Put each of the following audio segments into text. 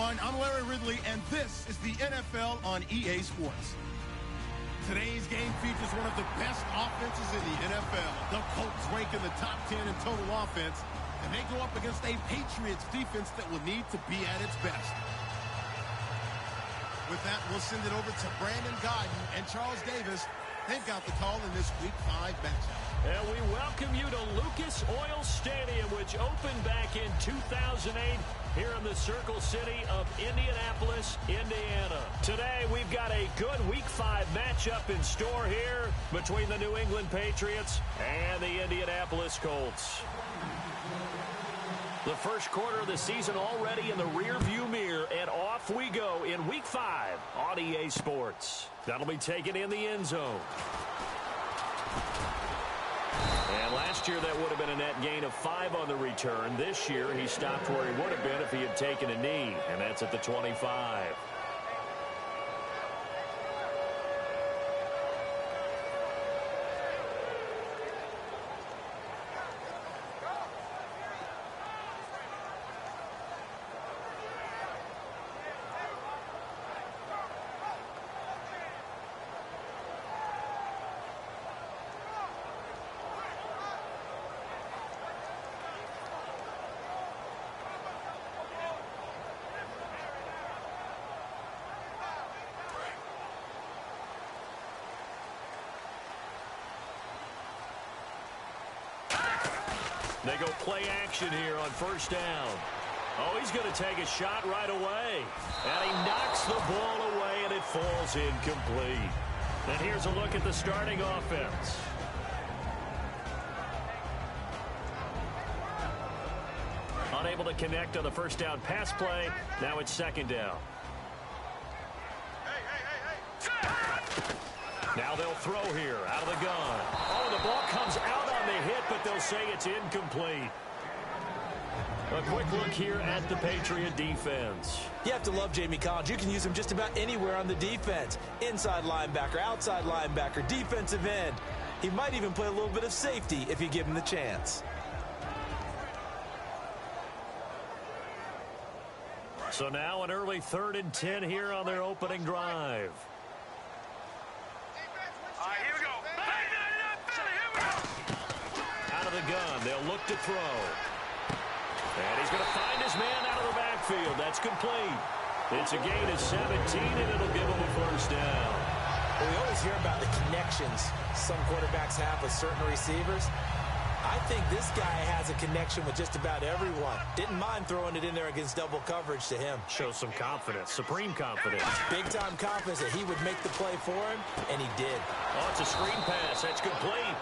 everyone. I'm Larry Ridley, and this is the NFL on EA Sports. Today's game features one of the best offenses in the NFL. The Colts rank in the top 10 in total offense, and they go up against a Patriots defense that will need to be at its best. With that, we'll send it over to Brandon Godden and Charles Davis. They've got the call in this Week 5 matchup. And we welcome you to Lucas Oil Stadium, which opened back in 2008 here in the Circle City of Indianapolis, Indiana. Today, we've got a good Week 5 matchup in store here between the New England Patriots and the Indianapolis Colts. The first quarter of the season already in the rearview mirror, and off we go in Week 5 on EA Sports. That'll be taken in the end zone. And last year, that would have been a net gain of 5 on the return. This year, he stopped where he would have been if he had taken a knee, and that's at the 25. They go play action here on first down. Oh, he's going to take a shot right away. And he knocks the ball away, and it falls incomplete. And here's a look at the starting offense. Unable to connect on the first down pass play. Now it's second down. Now they'll throw here out of the gun. Oh, the ball comes out on the hit, but they'll say it's incomplete. A quick look here at the Patriot defense. You have to love Jamie Collins. You can use him just about anywhere on the defense. Inside linebacker, outside linebacker, defensive end. He might even play a little bit of safety if you give him the chance. So now an early 3rd and 10 here on their opening drive. Out of the gun, they'll look to throw. And he's going to find his man out of the backfield. That's complete. It's a gain of 17, and it'll give him a first down. Well, we always hear about the connections some quarterbacks have with certain receivers. I think this guy has a connection with just about everyone. Didn't mind throwing it in there against double coverage to him. Shows some confidence, supreme confidence. Big-time confidence that he would make the play for him, and he did. Oh, it's a screen pass. That's complete.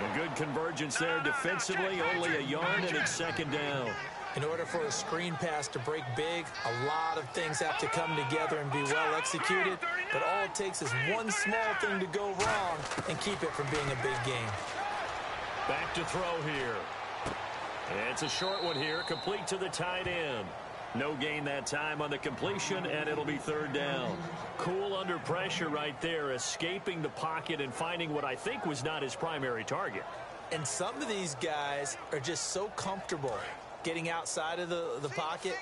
And good convergence there defensively, only a yard, and it's second down. In order for a screen pass to break big, a lot of things have to come together and be well executed. But all it takes is one small thing to go wrong and keep it from being a big game. Back to throw here. And it's a short one here, complete to the tight end. No gain that time on the completion, and it'll be third down. Cool under pressure right there, escaping the pocket and finding what I think was not his primary target. And some of these guys are just so comfortable getting outside of the pocket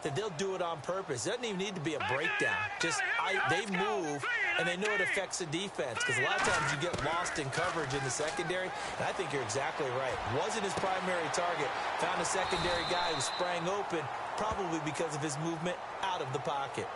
that they'll do it on purpose. It doesn't even need to be a breakdown. Just they move, and they know it affects the defense, because a lot of times you get lost in coverage in the secondary, and I think you're exactly right. Wasn't his primary target. Found a secondary guy who sprang open, probably because of his movement out of the pocket.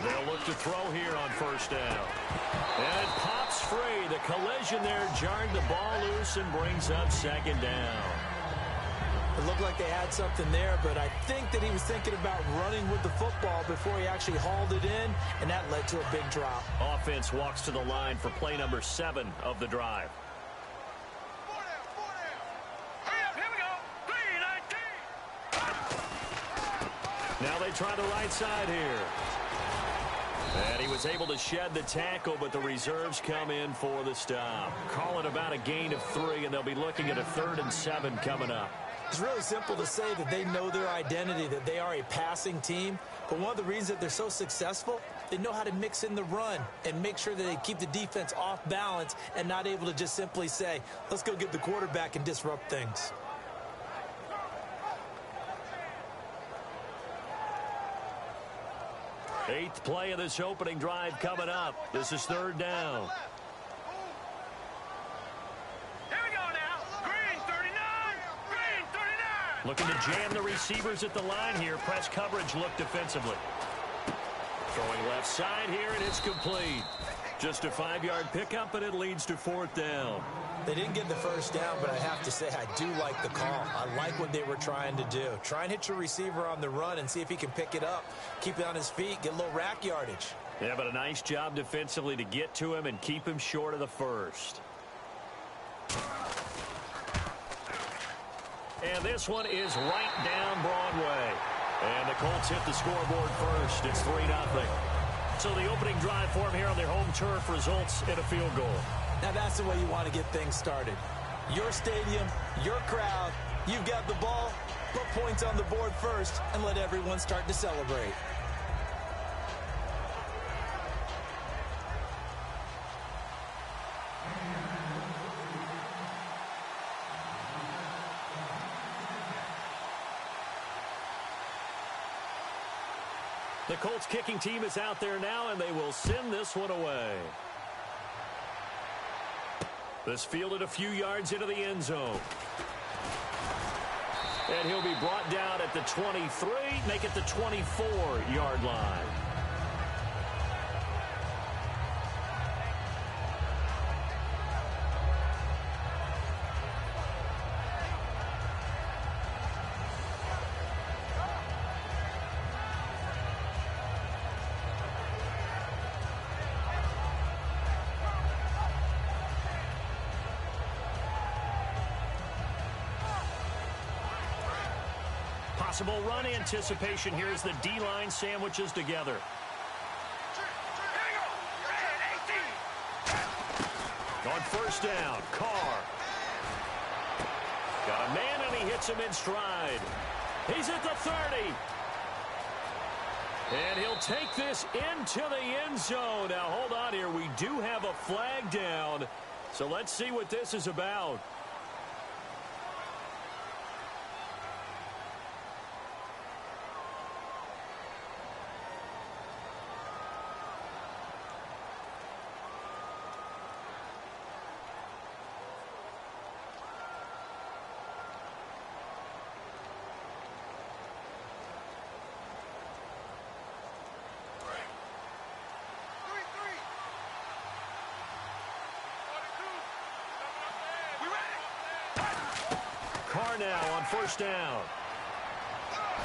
They'll look to throw here on first down. And it pops free. The collision there jarred the ball loose and brings up second down. It looked like they had something there, but I think that he was thinking about running with the football before he actually hauled it in, and that led to a big drop. Offense walks to the line for play number 7 of the drive. Now they try the right side here. And he was able to shed the tackle, but the reserves come in for the stop. Calling about a gain of 3, and they'll be looking at a 3rd and 7 coming up. It's really simple to say that they know their identity, that they are a passing team. But one of the reasons that they're so successful, they know how to mix in the run and make sure that they keep the defense off balance and not able to just simply say, let's go get the quarterback and disrupt things. Eighth play of this opening drive coming up. This is third down. Here we go now. Green 39. Green 39. Looking to jam the receivers at the line here. Press coverage look defensively. Throwing left side here, and it's complete. Just a 5-yard pickup, and it leads to fourth down. They didn't get the first down, but I have to say I do like the call. I like what they were trying to do. Try and hit your receiver on the run and see if he can pick it up, keep it on his feet, get a little rack yardage. Yeah, but a nice job defensively to get to him and keep him short of the first. And this one is right down Broadway. And the Colts hit the scoreboard first. It's 3-0. So the opening drive for them here on their home turf results in a field goal. Now that's the way you want to get things started. Your stadium, your crowd, you've got the ball, put points on the board first, and let everyone start to celebrate. The Colts kicking team is out there now, and they will send this one away. This fielded a few yards into the end zone. And he'll be brought down at the 23, make it the 24-yard line. Possible run anticipation here as the D-line sandwiches together. On first down, Carr. Got a man, and he hits him in stride. He's at the 30. And he'll take this into the end zone. Now, hold on here. We do have a flag down. So let's see what this is about. Carr now on first down.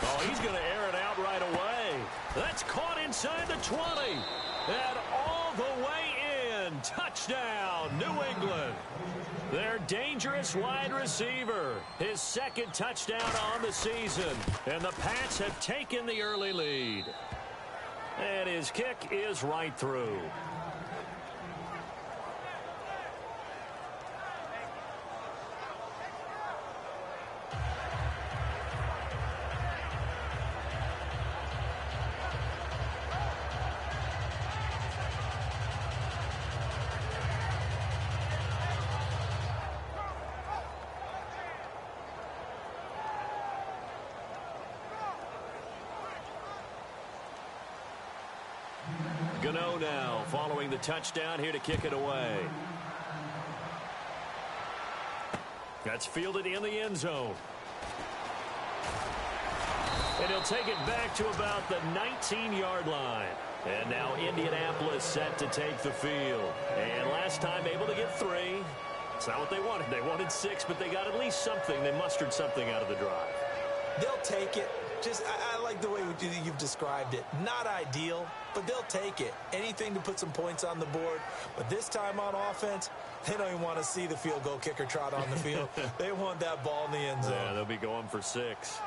Oh, he's going to air it out right away. That's caught inside the 20. And all the way in. Touchdown, New England. Their dangerous wide receiver. His second touchdown on the season. And the Pats have taken the early lead. And his kick is right through. Gano now following the touchdown here to kick it away. That's fielded in the end zone. And he'll take it back to about the 19-yard line. And now Indianapolis set to take the field. And last time able to get 3. It's not what they wanted. They wanted 6, but they got at least something. They mustered something out of the drive. They'll take it. I like the way you've described it. Not ideal, but they'll take it. Anything to put some points on the board. But this time on offense, they don't even want to see the field goal kicker trot on the field. They want that ball in the end zone. Yeah, they'll be going for 6.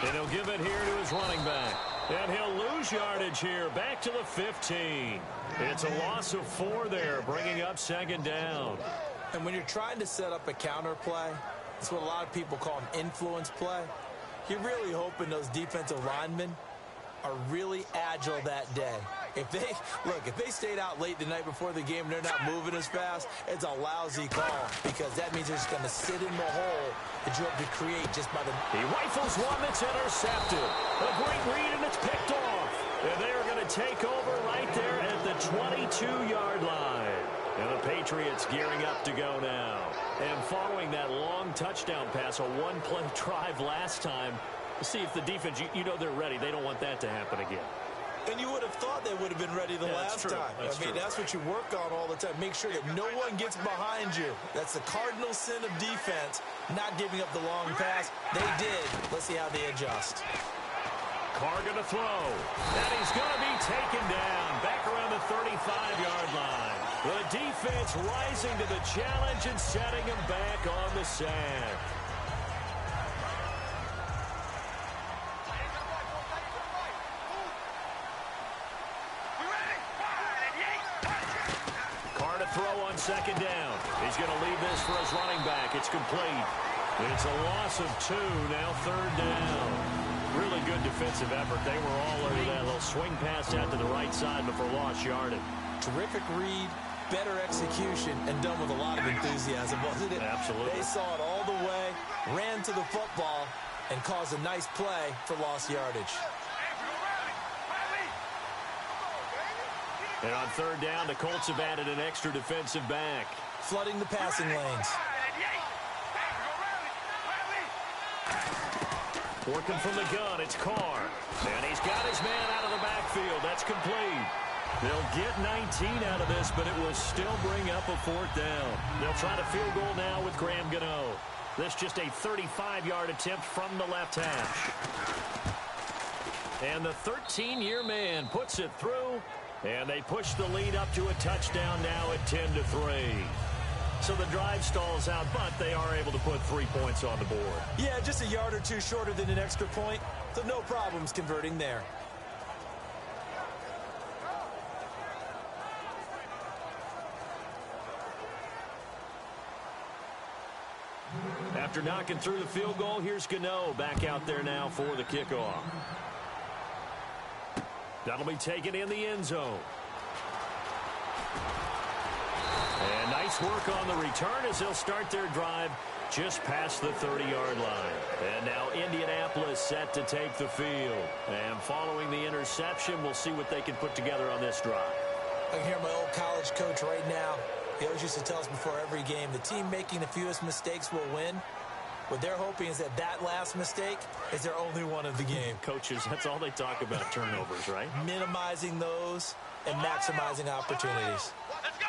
And he'll give it here to his running back. And he'll lose yardage here, back to the 15. It's a loss of 4 there, bringing up second down. And when you're trying to set up a counter play, it's what a lot of people call an influence play. You're really hoping those defensive linemen are really agile that day. If they stayed out late the night before the game and they're not moving as fast, it's a lousy call because that means they're just going to sit in the hole that you have to create just by the... He rifles one that's intercepted. A great read, and it's picked off. And they're going to take over right there at the 22-yard line. And the Patriots gearing up to go now. And following that long touchdown pass, a one-play drive last time, see if the defense, you know they're ready. They don't want that to happen again. And you would have thought they would have been ready the last time. That's what you work on all the time. Make sure that no one gets behind you. That's the cardinal sin of defense, not giving up the long pass. They did. Let's see how they adjust. Carr going to throw. And he's going to be taken down back around the 35-yard line. The defense rising to the challenge and setting him back on the sand. Throw on second down. He's going to leave this for his running back. It's complete. It's a loss of 2, now third down. Really good defensive effort. They were all over that little swing pass out to the right side before lost yardage. Terrific read, better execution, and done with a lot of enthusiasm, wasn't it? Absolutely. They saw it all the way, ran to the football, and caused a nice play for lost yardage. And on third down, the Colts have added an extra defensive back. Flooding the passing lanes. Working from the gun, it's Carr. And he's got his man out of the backfield. That's complete. They'll get 19 out of this, but it will still bring up a fourth down. They'll try to field goal now with Graham Gano. This just a 35-yard attempt from the left hash. And the 13-year man puts it through. And they push the lead up to a touchdown now at 10-3. So the drive stalls out, but they are able to put 3 points on the board. Yeah, just a yard or two shorter than an extra point, so no problems converting there. After knocking through the field goal, here's Gano back out there now for the kickoff. That'll be taken in the end zone. And nice work on the return as they'll start their drive just past the 30-yard line. And now Indianapolis set to take the field. And following the interception, we'll see what they can put together on this drive. I can hear my old college coach right now. He always used to tell us before every game, the team making the fewest mistakes will win. What they're hoping is that last mistake is their only one of the game. Coaches, that's all they talk about, turnovers, right? Minimizing those and maximizing opportunities. Let's go!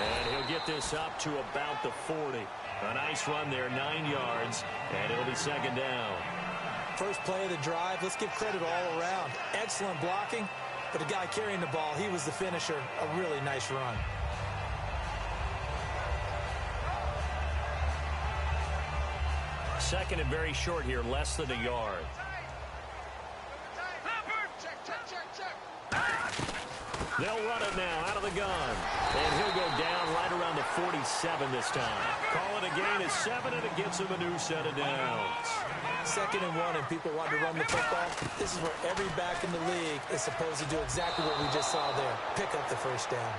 And he'll get this up to about the 40. A nice run there, 9 yards, and it'll be second down. First play of the drive, let's give credit all around. Excellent blocking. But the guy carrying the ball, he was the finisher. A really nice run. Second and very short here, less than a yard. They'll run it now out of the gun. And he'll go down right around the 47 this time. Call it a gain of 7, and it gets him a new set of downs. 2nd and 1, and people want to run the football. This is where every back in the league is supposed to do exactly what we just saw there. Pick up the first down.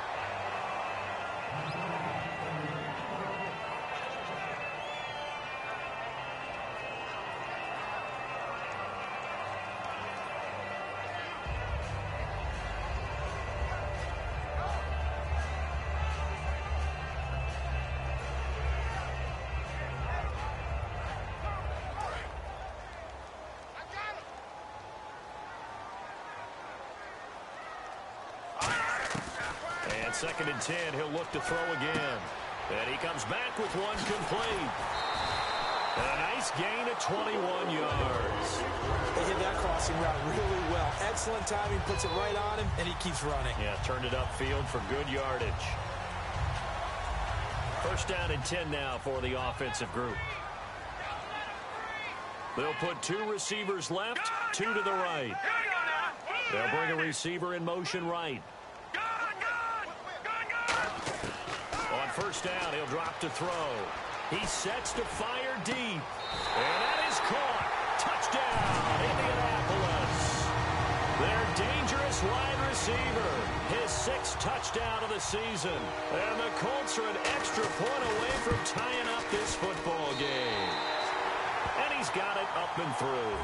Second and 10, he'll look to throw again. And he comes back with one complete. And a nice gain of 21 yards. They hit that crossing route really well. Excellent timing, puts it right on him, and he keeps running. Yeah, turned it upfield for good yardage. First down and 10 now for the offensive group. They'll put 2 receivers left, 2 to the right. They'll bring a receiver in motion right. On first down, he'll drop to throw. He sets to fire deep. And that is caught. Touchdown, Indianapolis. Their dangerous wide receiver. His 6th touchdown of the season. And the Colts are an extra point away from tying up this football game. And he's got it up and through.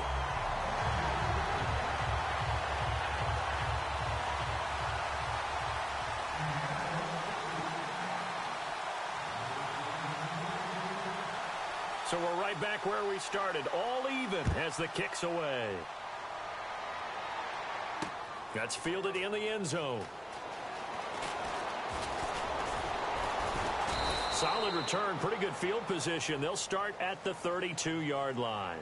So we're right back where we started, all even as the kick's away. That's fielded in the end zone. Solid return, pretty good field position. They'll start at the 32-yard line.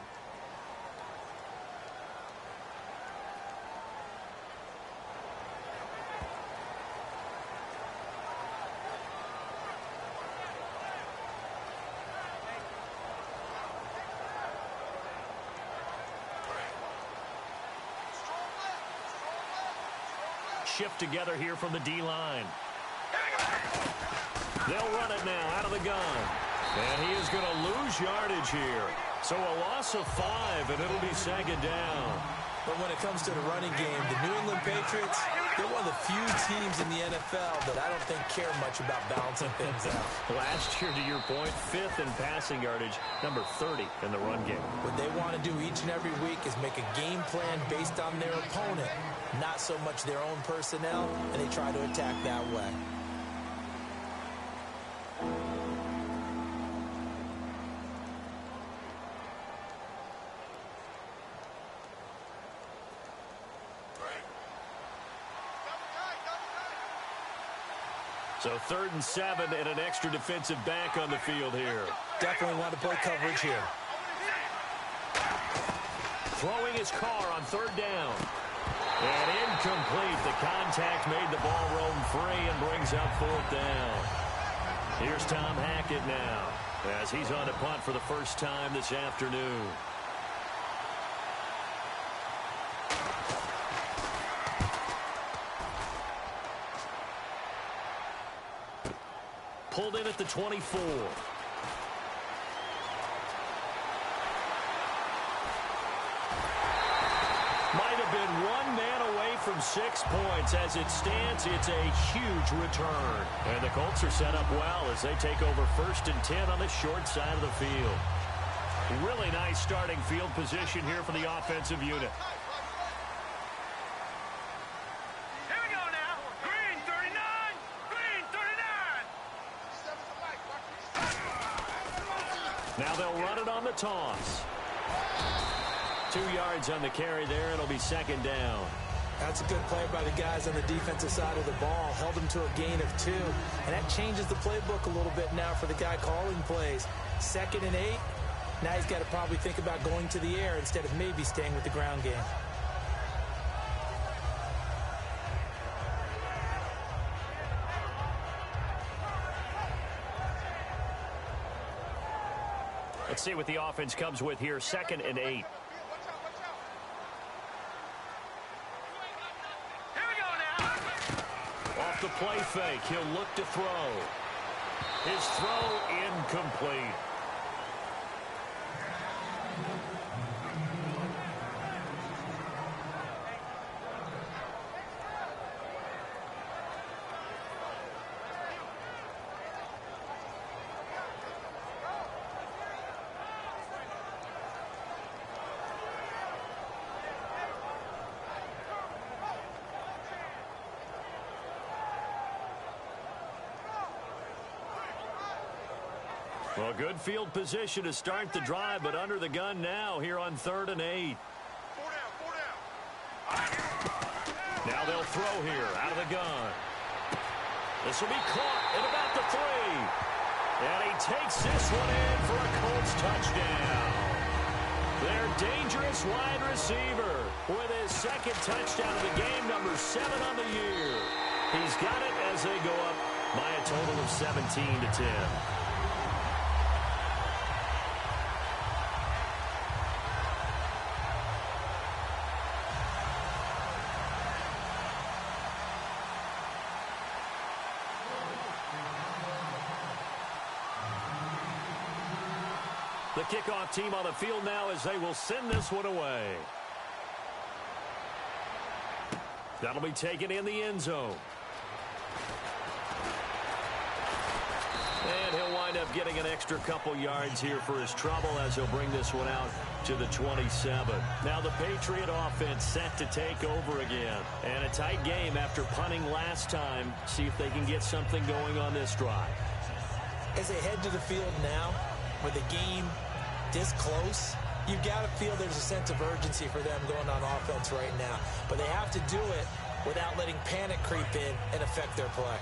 Shift together here from the D-line. They'll run it now out of the gun. And he is going to lose yardage here. So a loss of 5, and it'll be 2nd down. But when it comes to the running game, the New England Patriots, they're one of the few teams in the NFL that I don't think care much about balancing things out. Last year, to your point, 5th in passing yardage, number 30 in the run game. What they want to do each and every week is make a game plan based on their opponent, not so much their own personnel, and they try to attack that way. So 3rd and 7 and an extra defensive back on the field here. Definitely want to play coverage here. Throwing his car on 3rd down. And incomplete. The contact made the ball roam free and brings up 4th down. Here's Tom Hackett now as he's on to punt for the first time this afternoon. Pulled in at the 24. Might have been one man away from 6 points. As it stands, it's a huge return. And the Colts are set up well as they take over 1st and 10 on the short side of the field. Really nice starting field position here for the offensive unit. Now they'll run it on the toss. 2 yards on the carry there. It'll be 2nd down. That's a good play by the guys on the defensive side of the ball. Held them to a gain of 2. And that changes the playbook a little bit now for the guy calling plays. 2nd and 8. Now he's got to probably think about going to the air instead of maybe staying with the ground game. Let's see what the offense comes with here. 2nd and 8. Off the play fake, he'll look to throw. His throw incomplete. Well, good field position to start the drive, but under the gun now here on 3rd and 8. Now they'll throw here out of the gun. This will be caught at about the 3. And he takes this one in for a Colts touchdown. Their dangerous wide receiver with his 2nd touchdown of the game, number 7 on the year. He's got it as they go up by a total of 17-10. The kickoff team on the field now as they will send this one away. That'll be taken in the end zone. And he'll wind up getting an extra couple yards here for his trouble as he'll bring this one out to the 27. Now the Patriot offense set to take over again. And a tight game after punting last time. See if they can get something going on this drive. As they head to the field now, with the game this close, you've got to feel there's a sense of urgency for them going on offense right now. But they have to do it without letting panic creep in and affect their play.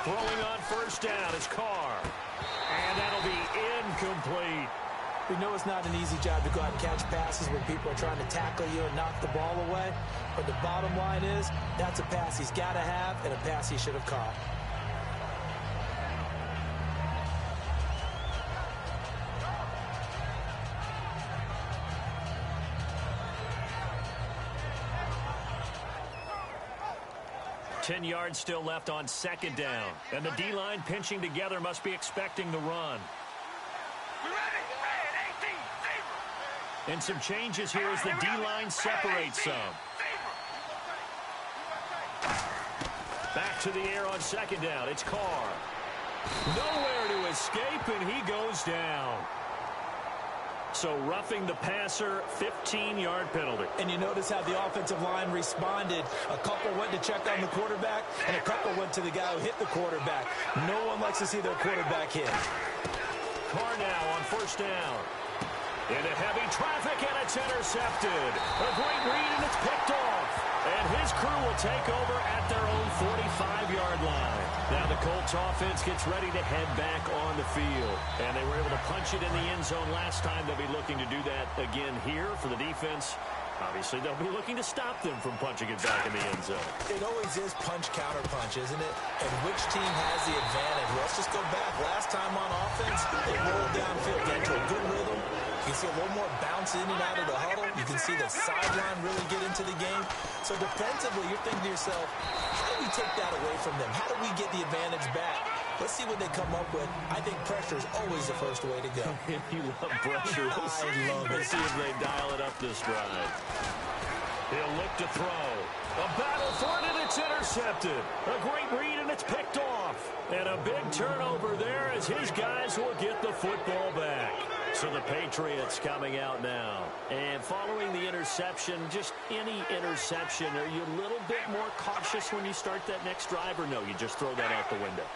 Throwing on first down is Carr. And that'll be incomplete. We know it's not an easy job to go out and catch passes when people are trying to tackle you and knock the ball away. But the bottom line is, that's a pass he's got to have and a pass he should have caught. Ten yards still left on second down. And the D-line pinching together must be expecting the run. And some changes here as the D-line separates some. Back to the air on second down. It's Carr. Nowhere to escape, and he goes down. So roughing the passer, 15-yard penalty. And you notice how the offensive line responded. A couple went to check on the quarterback, and a couple went to the guy who hit the quarterback. No one likes to see their quarterback hit. Carr now on first down. Into heavy traffic, and it's intercepted. A great read, and it's picked off. And his crew will take over at their own 45-yard line. Now the Colts offense gets ready to head back on the field. And they were able to punch it in the end zone last time. They'll be looking to do that again here for the defense. Obviously, they'll be looking to stop them from punching it back in the end zone. It always is punch-counter-punch, isn't it? And which team has the advantage? Let's just go back. Last time on offense, they rolled downfield, get into a good rhythm. You can see a little more bounce in and out of the huddle. You can see the sideline really get into the game. So defensively, you're thinking to yourself, how do we take that away from them? How do we get the advantage back? Let's see what they come up with. I think pressure is always the first way to go. You love pressure. I love it. Let's see if they dial it up this drive. He'll look to throw. A battle for it, and it's intercepted. A great read, and it's picked off. And a big turnover there as his guys will get the football back. So the Patriots coming out now. And following the interception, just any interception, are you a little bit more cautious when you start that next drive, or no, you just throw that out the window?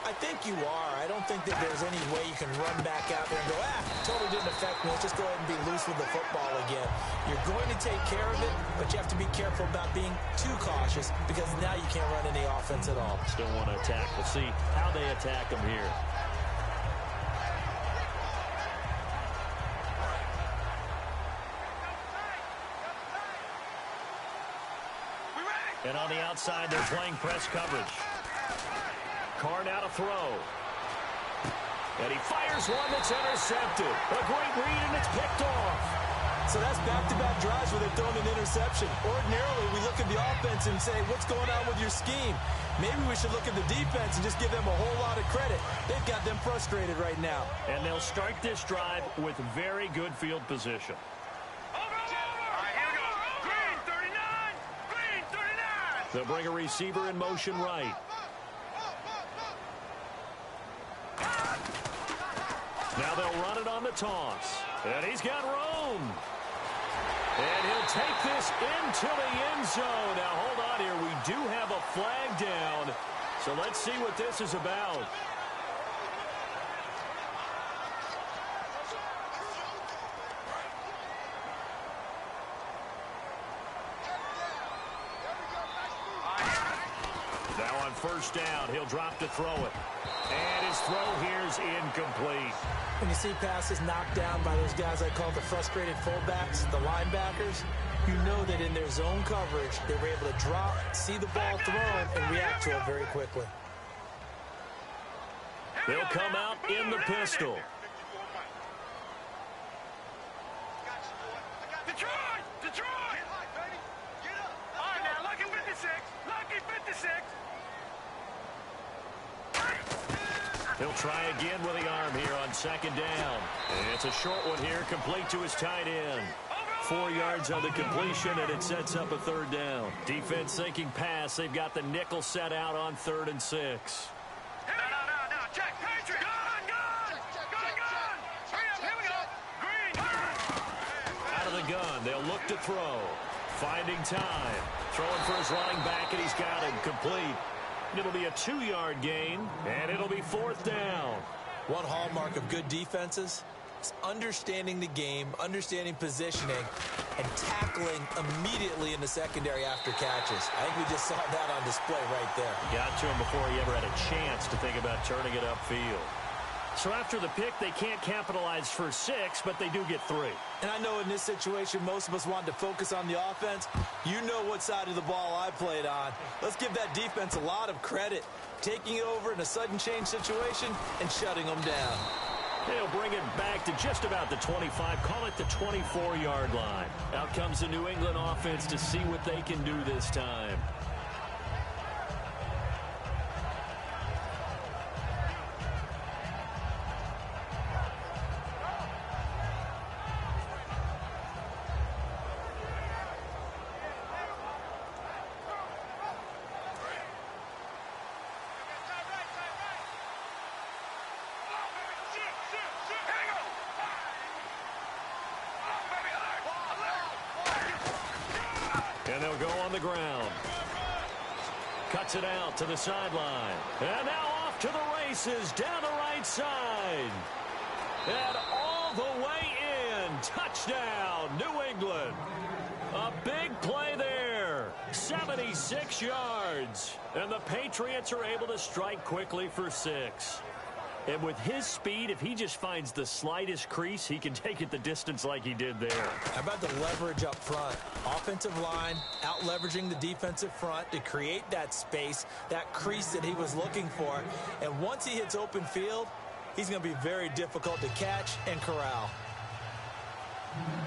I think you are. I don't think that there's any way you can run back out there and go, totally didn't affect me. Let's just go ahead and be loose with the football again. You're going to take care of it, but you have to be careful about being too cautious because now you can't run any offense at all. Still want to attack. We'll see how they attack them here. And on the outside, they're playing press coverage. Carr now to throw. And he fires one that's intercepted. A great read, and it's picked off. So that's back-to-back drives where they're throwing an interception. Ordinarily, we look at the offense and say, what's going on with your scheme? Maybe we should look at the defense and just give them a whole lot of credit. They've got them frustrated right now. And they'll start this drive with very good field position. They'll bring a receiver in motion right. Now they'll run it on the toss. And he's got room. And he'll take this into the end zone. Now, hold on here. We do have a flag down. So let's see what this is about. Now on on first down. He'll drop to throw it. And his throw here's incomplete. When you see passes knocked down by those guys I call the frustrated fullbacks, the linebackers, you know that in their zone coverage, they were able to drop, see the ball thrown, and react to it very quickly. They'll come out in the pistol. Detroit! Detroit! All right, now, lucky 56. Lucky 56. He'll try again with the arm here on second down. And it's a short one here, complete to his tight end. 4 yards on the completion, and it sets up a third down. Defense thinking pass. They've got the nickel set out on 3rd and 6. No, check. Patriot. Gun. Here we go. Green. Out of the gun, they'll look to throw. Finding time. Throwing for his running back, and he's got him complete. It'll be a 2-yard gain, and it'll be 4th down. One hallmark of good defenses is understanding the game, understanding positioning, and tackling immediately in the secondary after catches. I think we just saw that on display right there. Got to him before he ever had a chance to think about turning it upfield. So after the pick, they can't capitalize for 6, but they do get 3. And I know in this situation, most of us wanted to focus on the offense. You know what side of the ball I played on. Let's give that defense a lot of credit, taking it over in a sudden change situation and shutting them down. They'll bring it back to just about the 25, call it the 24-yard line. Out comes the New England offense to see what they can do this time. And they'll go on the ground. Cuts it out to the sideline. And now off to the races down the right side. And all the way in. Touchdown, New England. A big play there. 76 yards. And the Patriots are able to strike quickly for 6. And with his speed, if he just finds the slightest crease, he can take it the distance like he did there. How about the leverage up front? Offensive line out leveraging the defensive front to create that space, that crease that he was looking for. And once he hits open field, he's going to be very difficult to catch and corral.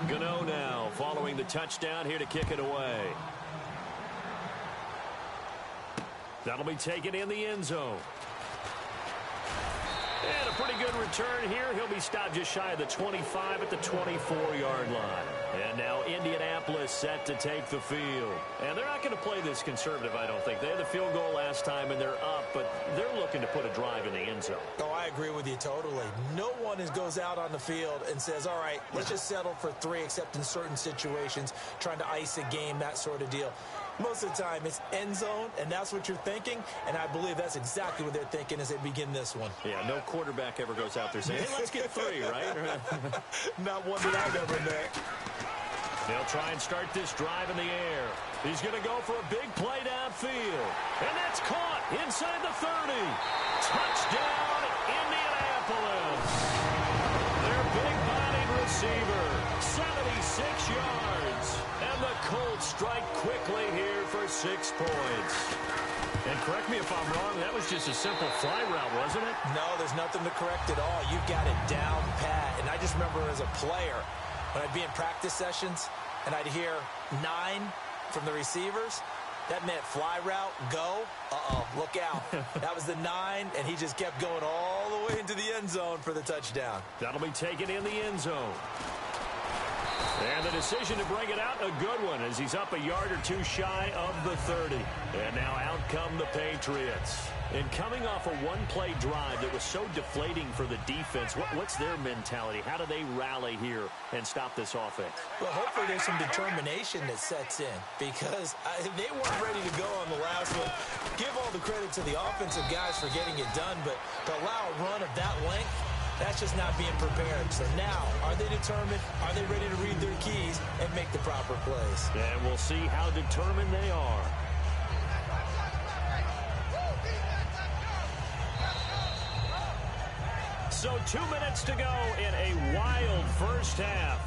Gano now following the touchdown here to kick it away. That'll be taken in the end zone. And a pretty good return here. He'll be stopped just shy of the 25 at the 24-yard line. And now Indianapolis set to take the field. And they're not going to play this conservative, I don't think. They had the field goal last time, and they're up, but they're looking to put a drive in the end zone. Oh, I agree with you totally. No one goes out on the field and says, all right, let's just settle for 3, except in certain situations, trying to ice a game, that sort of deal. Most of the time, it's end zone, and that's what you're thinking, and I believe that's exactly what they're thinking as they begin this one. Yeah, no quarterback ever goes out there saying, hey, let's get 3, right? Not one that I've ever met. They'll try and start this drive in the air. He's going to go for a big play downfield. And that's caught inside the 30. Touchdown, Indianapolis. Their big-bodied receiver, 76 yards. And the Colts strike quickly here for 6 points. And correct me if I'm wrong, that was just a simple fly route, wasn't it? No, there's nothing to correct at all. You've got it down pat. And I just remember as a player, when I'd be in practice sessions and I'd hear 9 from the receivers, that meant fly route, go, look out. That was the 9, and he just kept going all the way into the end zone for the touchdown. That'll be taken in the end zone. And the decision to bring it out, a good one, as he's up a yard or 2 shy of the 30. And now out come the Patriots. And coming off a one-play drive that was so deflating for the defense, what's their mentality? How do they rally here and stop this offense? Well, hopefully there's some determination that sets in, because they weren't ready to go on the last one. Give all the credit to the offensive guys for getting it done, but to allow a run of that length, that's just not being prepared. So now, are they determined? Are they ready to read their keys and make the proper plays? And we'll see how determined they are. So 2 minutes to go in a wild first half.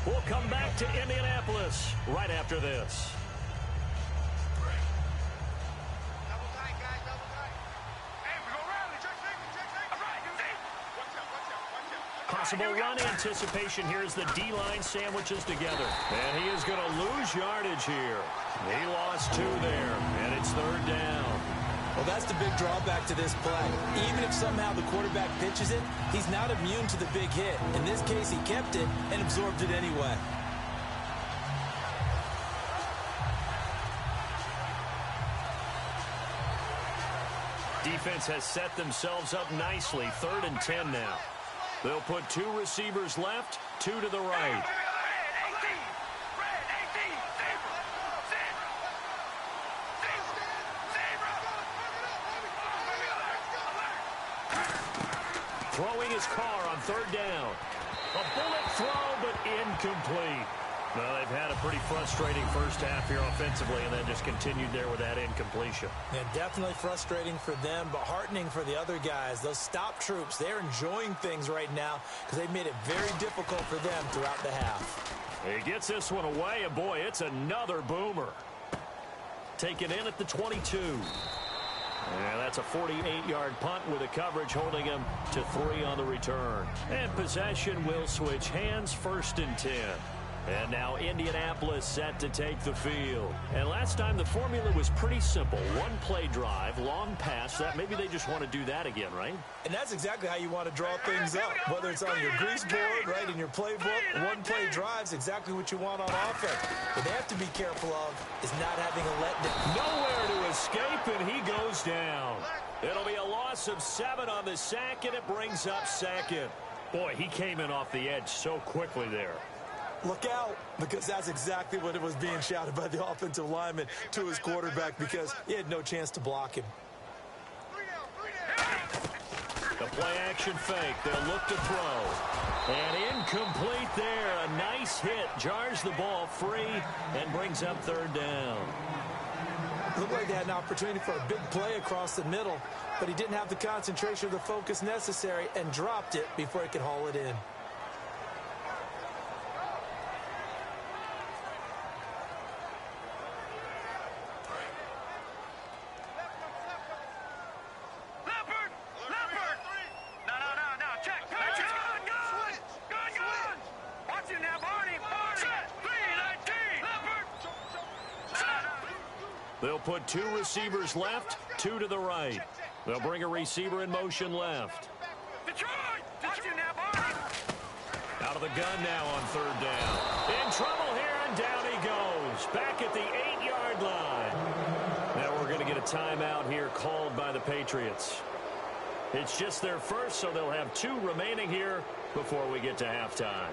We'll come back to Indianapolis right after this. Possible run anticipation here as the D-line sandwiches together. And he is going to lose yardage here. He lost 2 there, and it's 3rd down. Well, that's the big drawback to this play. Even if somehow the quarterback pitches it, he's not immune to the big hit. In this case, he kept it and absorbed it anyway. Defense has set themselves up nicely. 3rd and 10 now. They'll put 2 receivers left, 2 to the right. Throwing his car on 3rd down. A bullet throw, but incomplete. Well, they've had a pretty frustrating first half here offensively, and then just continued there with that incompletion. Yeah, definitely frustrating for them, but heartening for the other guys. Those stop troops, they're enjoying things right now because they've made it very difficult for them throughout the half. He gets this one away, and boy, it's another boomer. Taken in at the 22. Yeah, that's a 48-yard punt with a coverage holding him to 3 on the return. And possession will switch hands, 1st and 10. And now Indianapolis set to take the field. And last time the formula was pretty simple. 1 play drive, long pass. That maybe they just want to do that again, right? And that's exactly how you want to draw things up. Whether it's on your grease board, right, in your playbook, 1 play drive's exactly what you want on offense. What they have to be careful of is not having a letdown. Nowhere to escape, and he goes down. It'll be a loss of 7 on the sack, and it brings up 2nd. Boy, he came in off the edge so quickly there. Look out, because that's exactly what it was being shouted by the offensive lineman to his quarterback because he had no chance to block him. The play-action fake. They'll look to throw. And incomplete there. A nice hit. Jars the ball free and brings up 3rd down. Looked like they had an opportunity for a big play across the middle, but he didn't have the concentration or the focus necessary and dropped it before he could haul it in. They'll put 2 receivers left, 2 to the right. They'll bring a receiver in motion left. Out of the gun now on 3rd down. In trouble here, and down he goes. Back at the 8-yard line. Now we're going to get a timeout here called by the Patriots. It's just their first, so they'll have 2 remaining here before we get to halftime.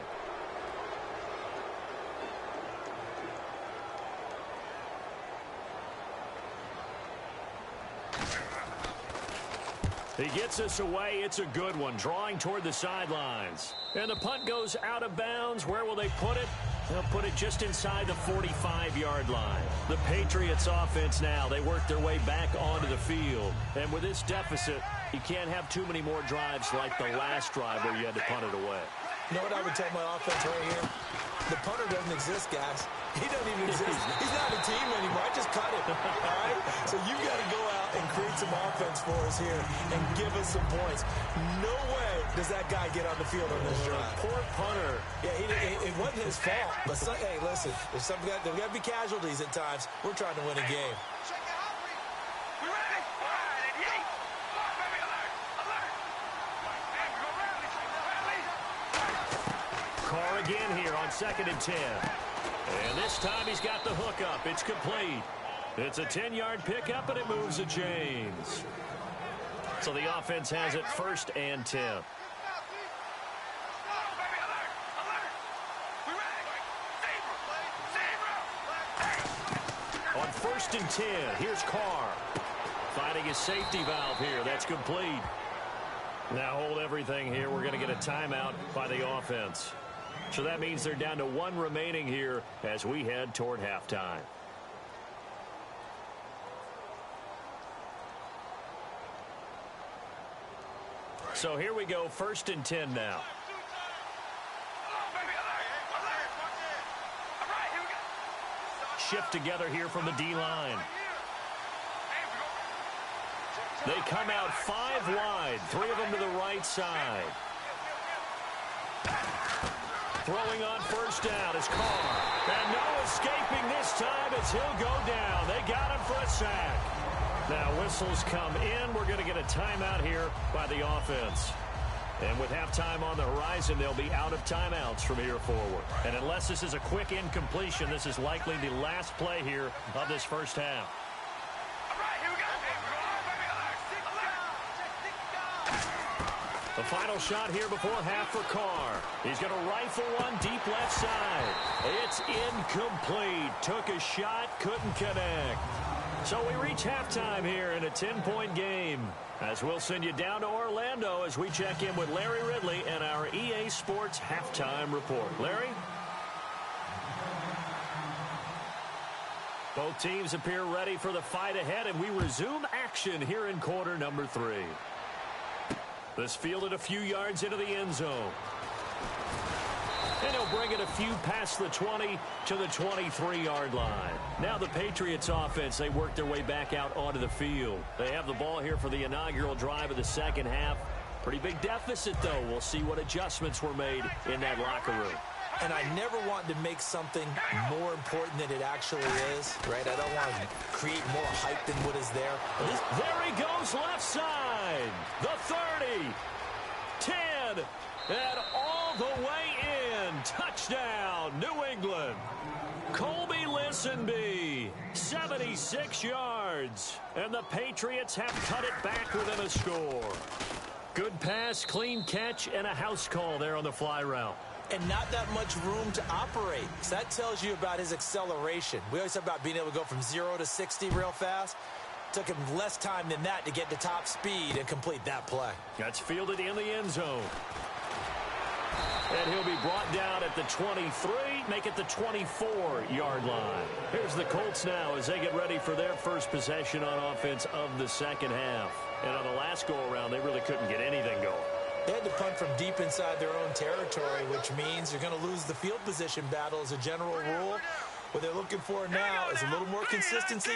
He gets us away. It's a good one, drawing toward the sidelines. And the punt goes out of bounds. Where will they put it? They'll put it just inside the 45-yard line. The Patriots offense now, they work their way back onto the field. And with this deficit, you can't have too many more drives like the last drive where you had to punt it away. You know what I would tell my offense right here? The punter doesn't exist, guys. He doesn't even exist. He's not a team anymore. I just cut him. All right? So you've got to go out and create some offense for us here and give us some points. No way does that guy get on the field on this drive. Poor punter. Yeah, it wasn't his fault. But, hey, listen, there's got to be casualties at times. We're trying to win a game. Carr again here on 2nd and 10. And this time he's got the hook up. It's complete. It's a 10-yard pickup, and it moves the chains. So the offense has it 1st and 10. On 1st and 10, here's Carr. Finding his safety valve here. That's complete. Now hold everything here. We're going to get a timeout by the offense. So that means they're down to 1 remaining here as we head toward halftime. So here we go, 1st and 10 now. Shift together here from the D-line. They come out 5 wide, 3 of them to the right side. Throwing on 1st down is Carr. And no escaping this time as he'll go down. They got him for a sack. Now whistles come in. We're going to get a timeout here by the offense. And with halftime on the horizon, they'll be out of timeouts from here forward. And unless this is a quick incompletion, this is likely the last play here of this first half. The final shot here before half for Carr. He's going to rifle one deep left side. It's incomplete. Took a shot, couldn't connect. So we reach halftime here in a 10-point game. As we'll send you down to Orlando as we check in with Larry Ridley and our EA Sports Halftime Report. Larry? Both teams appear ready for the fight ahead, and we resume action here in quarter number 3. This fielded a few yards into the end zone. And he'll bring it a few past the 20 to the 23-yard line. Now the Patriots offense, they work their way back out onto the field. They have the ball here for the inaugural drive of the second half. Pretty big deficit, though. We'll see what adjustments were made in that locker room. And I never want to make something more important than it actually is, right? I don't want to create more hype than what is there. There he goes left side. The 30, 10, and all the way in. Touchdown, New England. Colby Listenbee, 76 yards. And the Patriots have cut it back within a score. Good pass, clean catch, and a house call there on the fly route. And not that much room to operate. So that tells you about his acceleration. We always talk about being able to go from 0 to 60 real fast. Took him less time than that to get to top speed and complete that play. That's fielded in the end zone. And he'll be brought down at the 23, make it the 24-yard line. Here's the Colts now as they get ready for their first possession on offense of the second half. And on the last go-around, they really couldn't get anything going. They had to punt from deep inside their own territory, which means you're going to lose the field position battle as a general rule. What they're looking for now is a little more consistency,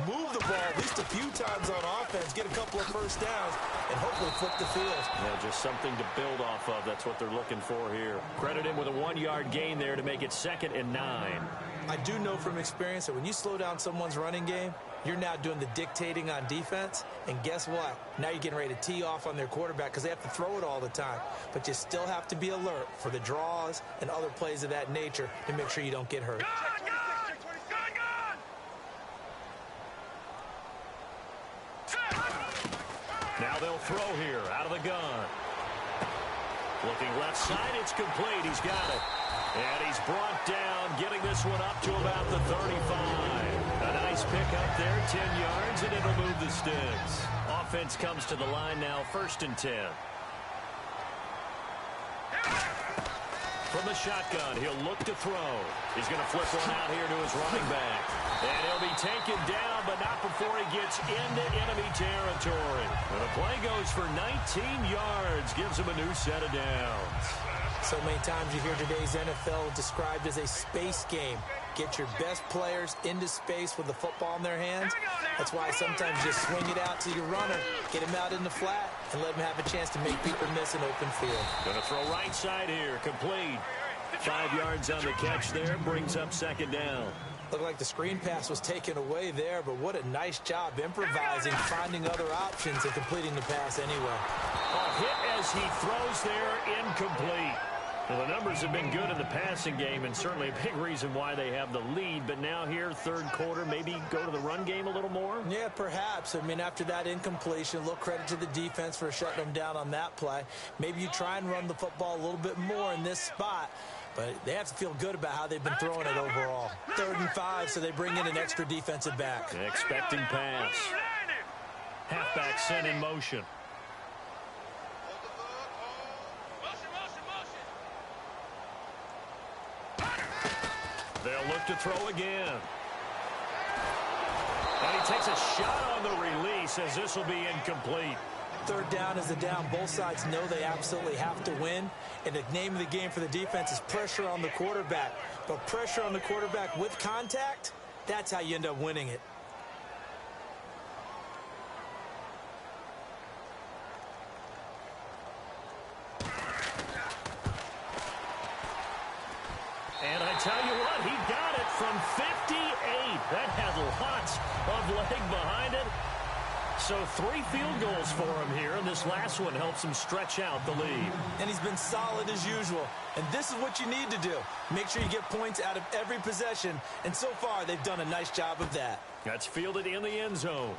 move the ball at least a few times on offense, get a couple of first downs, and hopefully flip the field. Yeah, just something to build off of. That's what they're looking for here. Credit him with a 1-yard gain there to make it 2nd and 9. I do know from experience that when you slow down someone's running game, you're now doing the dictating on defense, and guess what? Now you're getting ready to tee off on their quarterback because they have to throw it all the time. But you still have to be alert for the draws and other plays of that nature to make sure you don't get hurt. Now they'll throw here out of the gun. Looking left side, it's complete. He's got it. And he's brought down, getting this one up to about the 35. A nice pick up there, 10 yards, and it'll move the sticks. Offense comes to the line now, 1st and 10. From the shotgun, he'll look to throw. He's going to flip one out here to his running back. And he'll be taken down, but not before he gets into enemy territory. And the play goes for 19 yards, gives him a new set of downs. So many times you hear today's NFL described as a space game. Get your best players into space with the football in their hands. That's why sometimes you just swing it out to your runner, get him out in the flat, and let him have a chance to make people miss an open field. Going to throw right side here, complete. 5 yards on the catch there, brings up 2nd down. Looked like the screen pass was taken away there, but what a nice job improvising, finding other options, and completing the pass anyway. A hit as he throws there, incomplete. Well, the numbers have been good in the passing game, and certainly a big reason why they have the lead. But now here, 3rd quarter, maybe go to the run game a little more? Yeah, perhaps. I mean, after that incompletion, a little credit to the defense for shutting them down on that play. Maybe you try and run the football a little bit more in this spot. But they have to feel good about how they've been throwing it overall. 3rd and 5, so they bring in an extra defensive back. Expecting pass. Halfback sent in motion. They'll look to throw again. And he takes a shot on the release as this will be incomplete. Third down is the down. Both sides know they absolutely have to win. And the name of the game for the defense is pressure on the quarterback. But pressure on the quarterback with contact, that's how you end up winning it. And I tell you what, he got it from 58. That had lots of leg behind it. So 3 field goals for him here, and this last one helps him stretch out the lead. And he's been solid as usual. And this is what you need to do. Make sure you get points out of every possession. And so far, they've done a nice job of that. That's fielded in the end zone.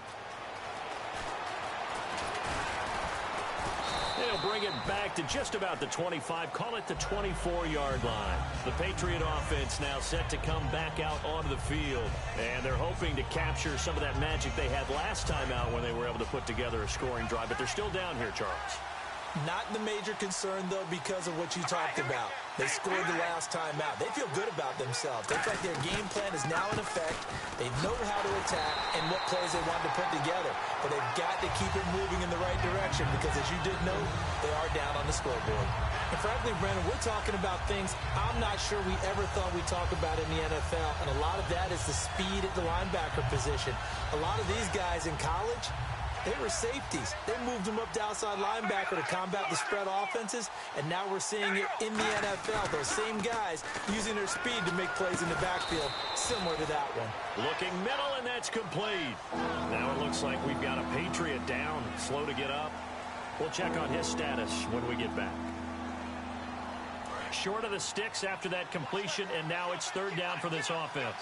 They'll bring it back to just about the 25, call it the 24-yard line. The Patriot offense now set to come back out onto the field. And they're hoping to capture some of that magic they had last time out when they were able to put together a scoring drive. But they're still down here, Charles. Not the major concern, though, because of what you talked about. They scored the last time out. They feel good about themselves. They feel like their game plan is now in effect. They know how to attack and what plays they want to put together. But they've got to keep it moving in the right direction because, as you did note, they are down on the scoreboard. And frankly, Brandon, we're talking about things I'm not sure we ever thought we'd talk about in the NFL. And a lot of that is the speed at the linebacker position. A lot of these guys in college, they were safeties. They moved them up to outside linebacker to combat the spread offenses, and now we're seeing it in the NFL. Those same guys using their speed to make plays in the backfield, similar to that one. Looking middle, and that's complete. Now it looks like we've got a Patriot down, slow to get up. We'll check on his status when we get back. Short of the sticks after that completion, and now it's third down for this offense.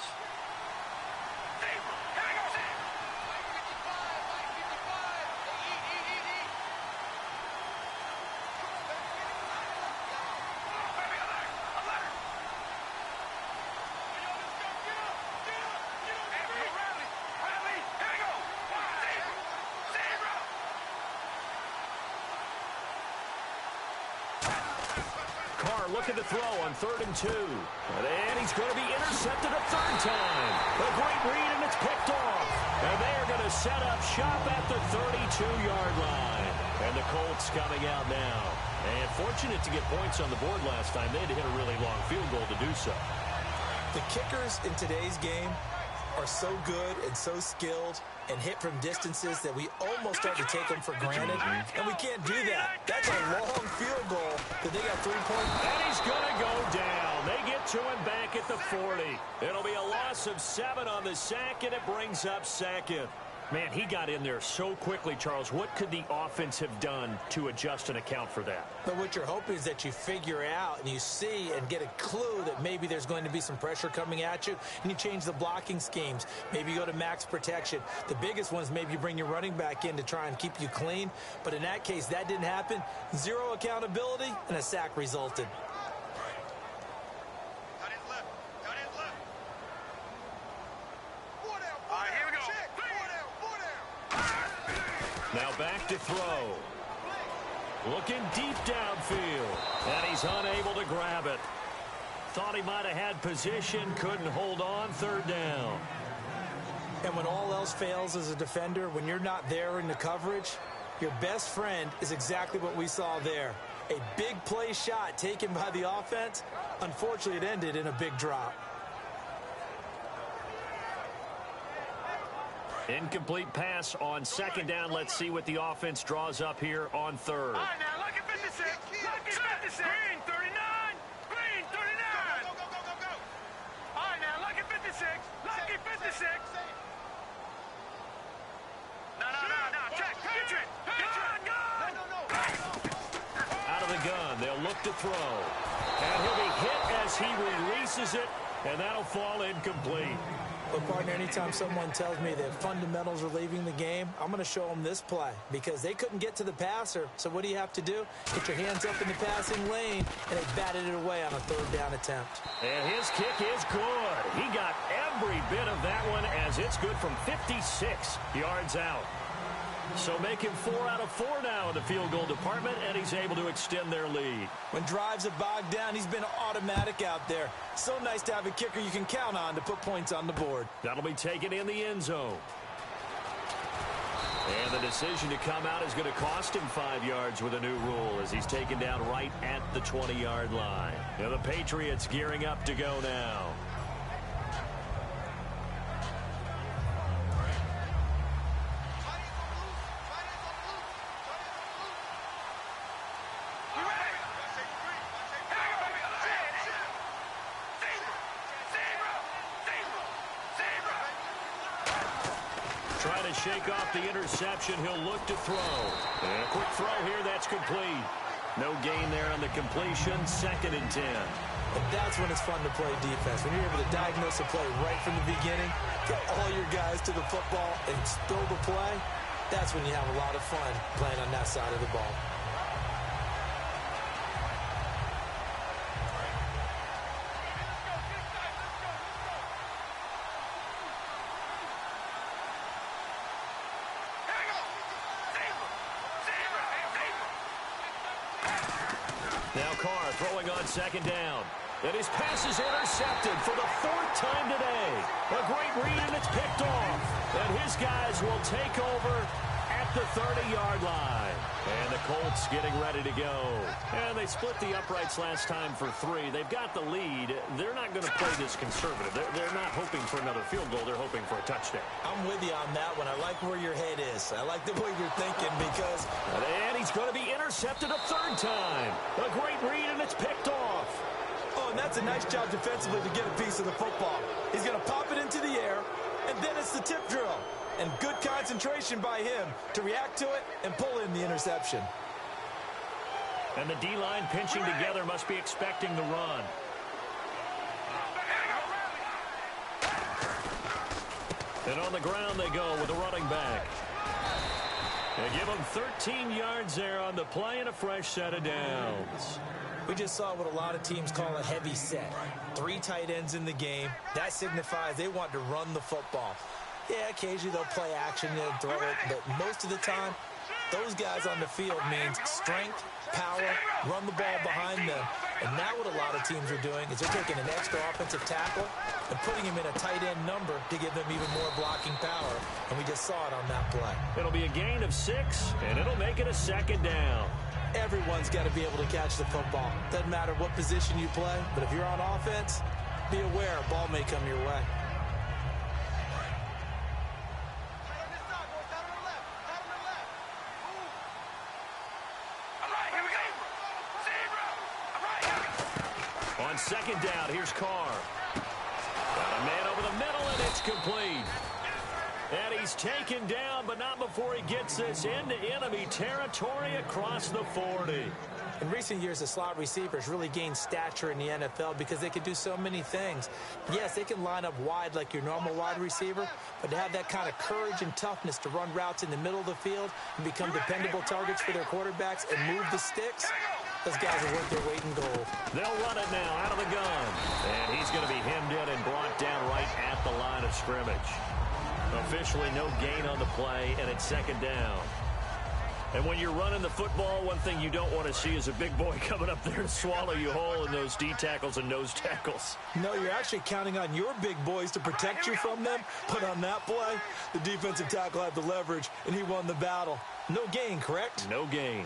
Looking to throw on 3rd and 2. And he's going to be intercepted a third time. A great read, and it's picked off. And they are going to set up shop at the 32-yard line. And the Colts coming out now. And fortunate to get points on the board last time. They had to hit a really long field goal to do so. The kickers in today's game are so good and so skilled and hit from distances that we almost start to take them for granted, and we can't do that. That's a long field goal that they got 3 points. And he's going to go down. They get to him back at the 40. It'll be a loss of 7 on the sack, and it brings up 2nd. Man, he got in there so quickly, Charles. What could the offense have done to adjust and account for that? But what you're hoping is that you figure out and you see and get a clue that maybe there's going to be some pressure coming at you, and you change the blocking schemes. Maybe you go to max protection. The biggest ones, maybe you bring your running back in to try and keep you clean. But in that case, that didn't happen. 0 accountability, and a sack resulted. Now back to throw. Looking deep downfield. And he's unable to grab it. Thought he might have had position. Couldn't hold on. 3rd down. And when all else fails as a defender, when you're not there in the coverage, your best friend is exactly what we saw there. A big play shot taken by the offense. Unfortunately, it ended in a big drop. Incomplete pass on 2nd down. Let's see what the offense draws up here on 3rd. All right, now, lucky 56. Lucky 56. Green 39. Green 39. Go, go, go, go, go. All right, now, lucky 56. Lucky 56. No. Check. Patriot. Gun. No. Out of the gun. They'll look to throw. And he'll be hit as he releases it. And that'll fall incomplete. But, partner, anytime someone tells me that fundamentals are leaving the game, I'm going to show them this play because they couldn't get to the passer. So what do you have to do? Get your hands up in the passing lane, and they batted it away on a 3rd down attempt. And his kick is good. He got every bit of that one as it's good from 56 yards out. So making 4 out of 4 now in the field goal department, and he's able to extend their lead. When drives have bogged down, he's been automatic out there. So nice to have a kicker you can count on to put points on the board. That'll be taken in the end zone. And the decision to come out is going to cost him 5 yards with a new rule as he's taken down right at the 20-yard line. Now the Patriots gearing up to go now. Trying to shake off the interception. He'll look to throw. And a quick throw here. That's complete. No gain there on the completion. 2nd and 10. And that's when it's fun to play defense. When you're able to diagnose a play right from the beginning, get all your guys to the football and throw the play, that's when you have a lot of fun playing on that side of the ball. Now Carr throwing on 2nd down. And his pass is intercepted for the 4th time today. A great read, and it's picked off. And his guys will take over at the 30-yard line. And the Colts getting ready to go. And they split the uprights last time for 3. They've got the lead. They're not going to play this conservative. They're not hoping for another field goal. They're hoping for a touchdown. I'm with you on that one. I like where your head is. I like the way you're thinking because... And he's going to be intercepted a 3rd time. A great read, and it's picked off. Oh, and that's a nice job defensively to get a piece of the football. He's going to pop it into the air, and then it's the tip drill. And good concentration by him to react to it and pull in the interception. And the D-line pinching together must be expecting the run. And on the ground they go with a running back. They give him 13 yards there on the play and a fresh set of downs. We just saw what a lot of teams call a heavy set. 3 tight ends in the game. That signifies they want to run the football. Yeah, occasionally they'll play action and throw it, but most of the time, those guys on the field means strength, power, run the ball behind them. And now what a lot of teams are doing is they're taking an extra offensive tackle and putting him in a tight end number to give them even more blocking power. And we just saw it on that play. It'll be a gain of 6, and it'll make it a 2nd down. Everyone's got to be able to catch the football. Doesn't matter what position you play, but if you're on offense, be aware a ball may come your way. On 2nd down, here's Carr. Got a man over the middle, and it's complete. And he's taken down, but not before he gets this into enemy territory across the 40. In recent years, the slot receivers really gained stature in the NFL because they can do so many things. Yes, they can line up wide like your normal wide receiver, but to have that kind of courage and toughness to run routes in the middle of the field and become dependable targets for their quarterbacks and move the sticks, those guys are worth their weight in gold. They'll run it now out of the gun. And he's going to be hemmed in and brought down right at the line of scrimmage. Officially no gain on the play, and it's 2nd down. And when you're running the football, one thing you don't want to see is a big boy coming up there and swallow you whole in those D tackles and nose tackles. No, you're actually counting on your big boys to protect you from them. But on that play, the defensive tackle had the leverage, and he won the battle. No gain, correct? No gain.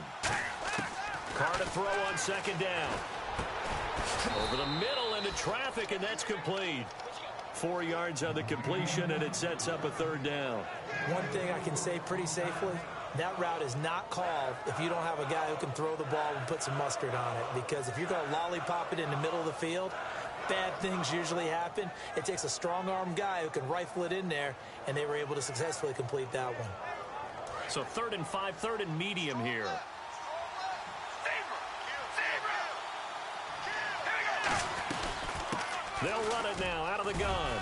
Carr to throw on 2nd down. Over the middle into traffic, and that's complete. 4 yards on the completion, and it sets up a 3rd down. One thing I can say pretty safely, that route is not called if you don't have a guy who can throw the ball and put some mustard on it. Because if you're going to lollipop it in the middle of the field, bad things usually happen. It takes a strong-arm guy who can rifle it in there, and they were able to successfully complete that one. So 3rd and 5, 3rd and medium here. They'll run it now out of the gun.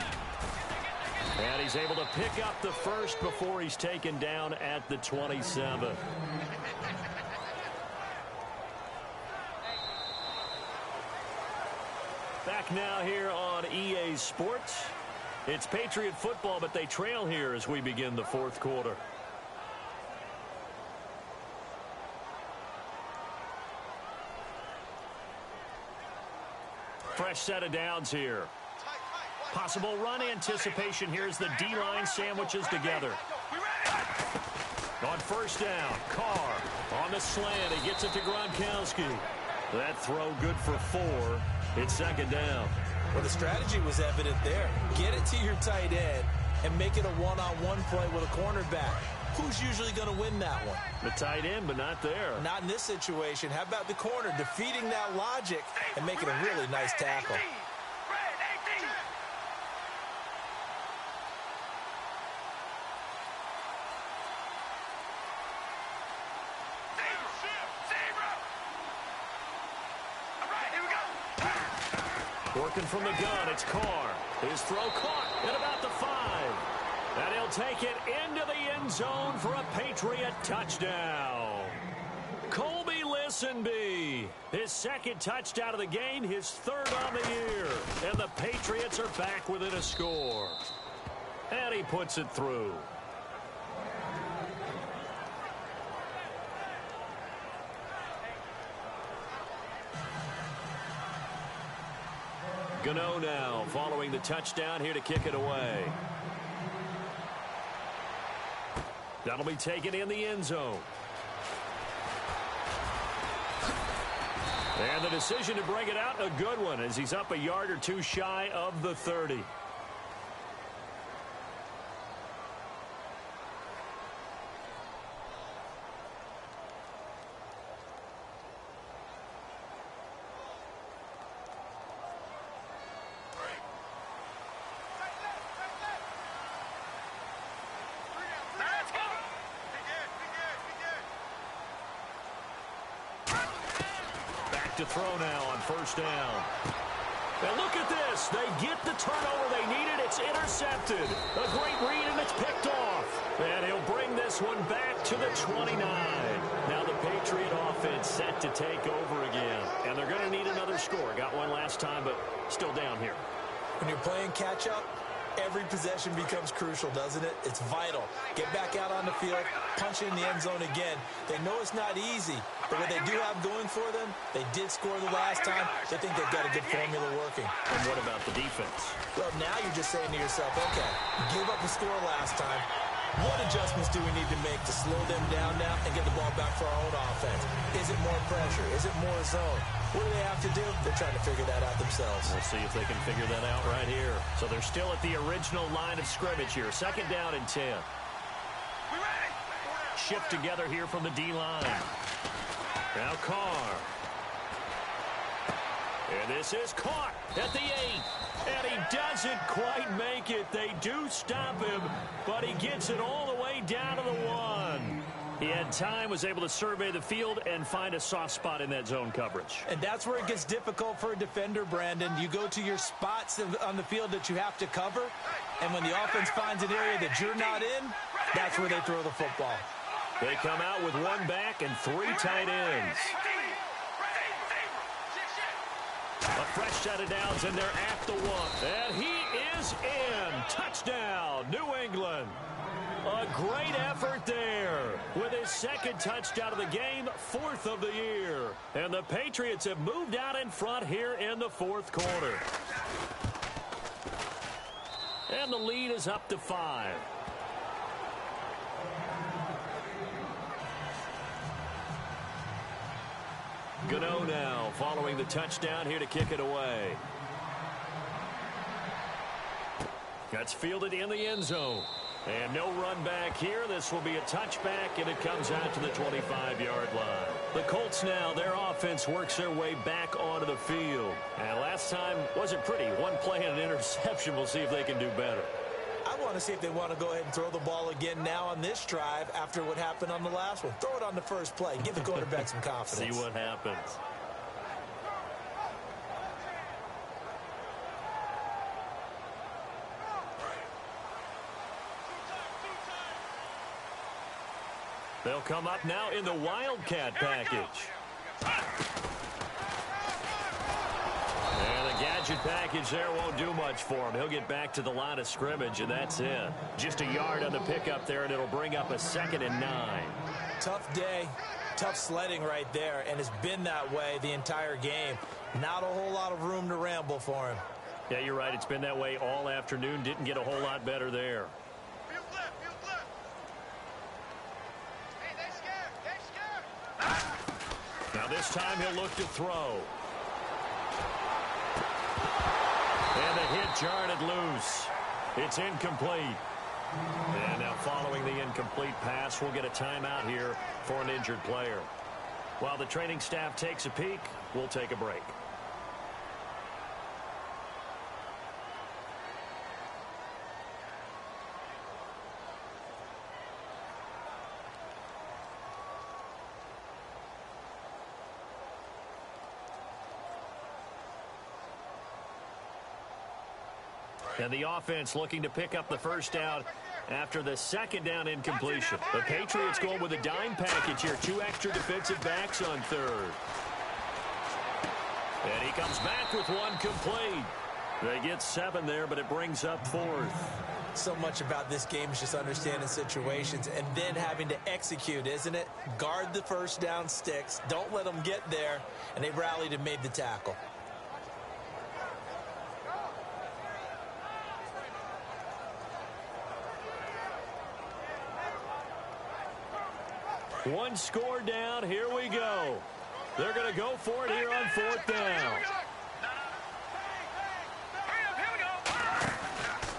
And he's able to pick up the 1st before he's taken down at the 27. Back now here on EA Sports. It's Patriot football, but they trail here as we begin the 4th quarter. Fresh set of downs here. Possible run anticipation here as the D-line sandwiches together. first down. Carr on the slant. He gets it to Gronkowski. That throw good for 4. It's second down. Well, the strategy was evident there. Get it to your tight end and make it a one-on-one play with a cornerback. Who's usually going to win that one? The tight end, but not there. Not in this situation. How about the corner defeating that logic and making a really nice tackle? Working from the gun, it's Carr. His throw caught at about the 5. And he'll take it into the end zone for a Patriot touchdown. Colby Listenby, his second touchdown of the game, his 3rd on the year. And the Patriots are back within a score. And he puts it through. Gano now following the touchdown here to kick it away. That'll be taken in the end zone. And the decision to bring it out, a good one, as he's up a yard or 2 shy of the 30. To throw now on first down. And look at this. They get the turnover they needed. It's intercepted. A great read, and it's picked off. And he'll bring this one back to the 29. Now the Patriot offense set to take over again. And they're going to need another score. Got one last time, but still down here. When you're playing catch-up, every possession becomes crucial, doesn't it? It's vital. Get back out on the field, punch in the end zone again. They know it's not easy, but what they do have going for them, they did score the last time. They think they've got a good formula working. And what about the defense? Well, now you're just saying to yourself, okay, give up a score last time. What adjustments do we need to make to slow them down now and get the ball back for our own offense? Is it more pressure? Is it more zone? What do they have to do? They're trying to figure that out themselves. We'll see if they can figure that out right here. So they're still at the original line of scrimmage here. Second down and 10. Shift together here from the D-line. Now Carr. And this is caught at the 8. And he doesn't quite make it. They do stop him, but he gets it all the way down to the 1. He had time, was able to survey the field and find a soft spot in that zone coverage. And that's where it gets difficult for a defender, Brandon. You go to your spots on the field that you have to cover, and when the offense finds an area that you're not in, that's where they throw the football. They come out with 1 back and 3 tight ends. A fresh set of downs, and they're at the 1. And he is in. Touchdown, New England. A great effort there with his second touchdown of the game, 4th of the year. And the Patriots have moved out in front here in the 4th quarter. And the lead is up to 5. Gano now following the touchdown here to kick it away. That's fielded in the end zone. And no run back here. This will be a touchback, and it comes out to the 25-yard line. The Colts now, their offense works their way back onto the field. And last time wasn't pretty. 1 play and an interception. We'll see if they can do better. I want to see if they want to go ahead and throw the ball again now on this drive after what happened on the last one. Throw it on the first play. Give the quarterback some confidence. See what happens. They'll come up now in the Wildcat package. And the gadget package there won't do much for him. He'll get back to the line of scrimmage, and that's it. Just a yard on the pickup there, and it'll bring up a 2nd and 9. Tough day, tough sledding right there, and it's been that way the entire game. Not a whole lot of room to ramble for him. Yeah, you're right. It's been that way all afternoon. Didn't get a whole lot better there. Now this time he'll look to throw. And the hit jarred it loose. It's incomplete. And now following the incomplete pass, we'll get a timeout here for an injured player. While the training staff takes a peek, we'll take a break. And the offense looking to pick up the first down after the second down incompletion. The Patriots going with a dime package here. 2 extra defensive backs on third. And he comes back with 1 complete. They get 7 there, but it brings up 4th. So much about this game is just understanding situations and then having to execute, isn't it? Guard the first down sticks. Don't let them get there. And they rallied and made the tackle. One score down. Here we go. They're going to go for it here on 4th down.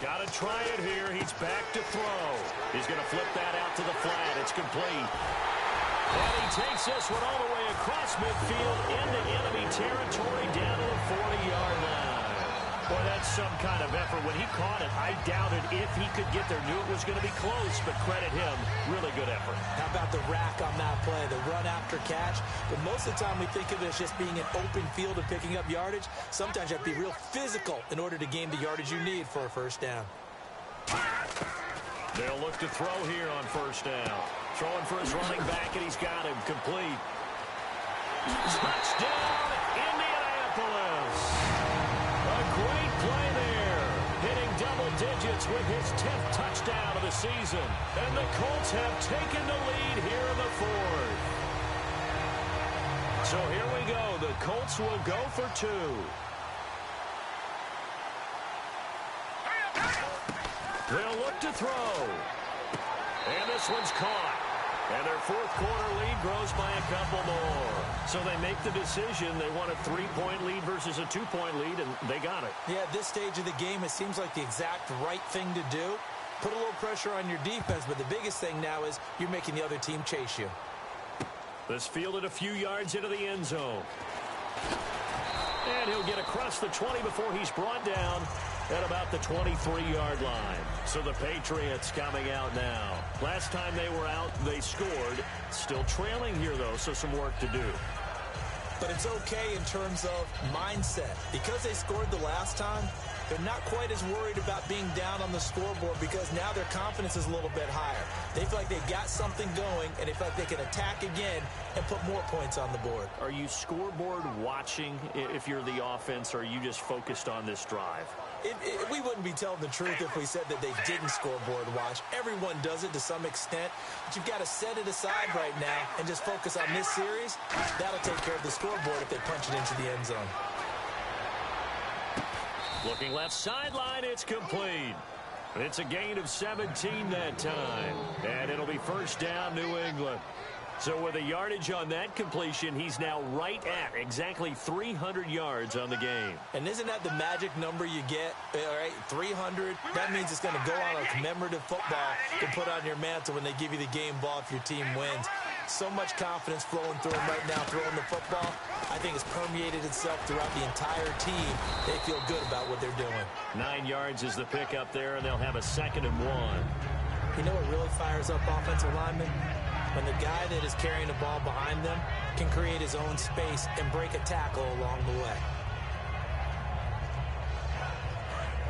Got to try it here. He's back to throw. He's going to flip that out to the flat. It's complete. And he takes this one all the way across midfield into enemy territory down to the 40-yard line. Boy, that's some kind of effort. When he caught it, I doubted if he could get there. Knew it was going to be close, but credit him. Really good effort. How about the rack on that play, the run after catch? But most of the time we think of it as just being an open field and picking up yardage. Sometimes you have to be real physical in order to gain the yardage you need for a first down. They'll look to throw here on first down. Throwing for his running back, and he's got him complete. Touchdown, Indianapolis. A great play there. Hitting double digits with his 10th touchdown of the season. And the Colts have taken the lead here in the 4th. So here we go. The Colts will go for 2. They'll look to throw. And this one's caught. And their 4th quarter lead grows by a couple more. So they make the decision. They want a 3-point lead versus a 2-point lead, and they got it. Yeah, at this stage of the game, it seems like the exact right thing to do. Put a little pressure on your defense, but the biggest thing now is you're making the other team chase you. This fielded a few yards into the end zone. And he'll get across the 20 before he's brought down at about the 23-yard line. So the Patriots coming out now. Last time they were out, they scored. Still trailing here, though, so some work to do. But it's okay in terms of mindset. Because they scored the last time, they're not quite as worried about being down on the scoreboard because now their confidence is a little bit higher. They feel like they've got something going, and they feel like they can attack again and put more points on the board. Are you scoreboard watching if you're the offense, or are you just focused on this drive? We wouldn't be telling the truth if we said that they didn't scoreboard watch. Everyone does it to some extent, but you've got to set it aside right now and just focus on this series. That'll take care of the scoreboard if they punch it into the end zone. Looking left sideline, it's complete. It's a gain of 17 that time, and it'll be first down, New England. So with a yardage on that completion, he's now right at exactly 300 yards on the game. And isn't that the magic number you get? All right, 300. That means it's going to go on a commemorative football to put on your mantle when they give you the game ball if your team wins. So much confidence flowing through him right now, throwing the football. I think it's permeated itself throughout the entire team. They feel good about what they're doing. 9 yards is the pickup there, and they'll have a 2nd and 1. You know what really fires up offensive linemen? When the guy that is carrying the ball behind them can create his own space and break a tackle along the way.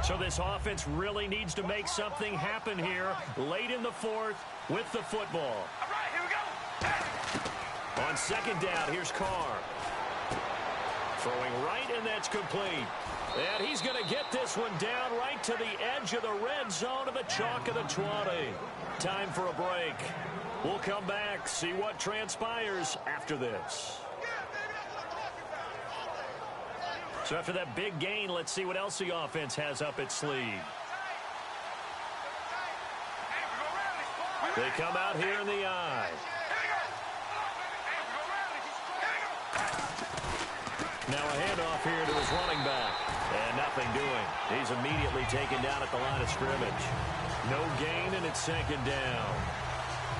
So this offense really needs to make something happen here late in the 4th with the football. All right, here we go. On 2nd down, here's Carr. Throwing right, and that's complete. And he's going to get this one down right to the edge of the red zone of the chalk of the 20. Time for a break. We'll come back, see what transpires after this. So after that big gain, let's see what else the offense has up its sleeve. They come out here in the I. Now a handoff here to his running back. And nothing doing. He's immediately taken down at the line of scrimmage. No gain, and it's second down.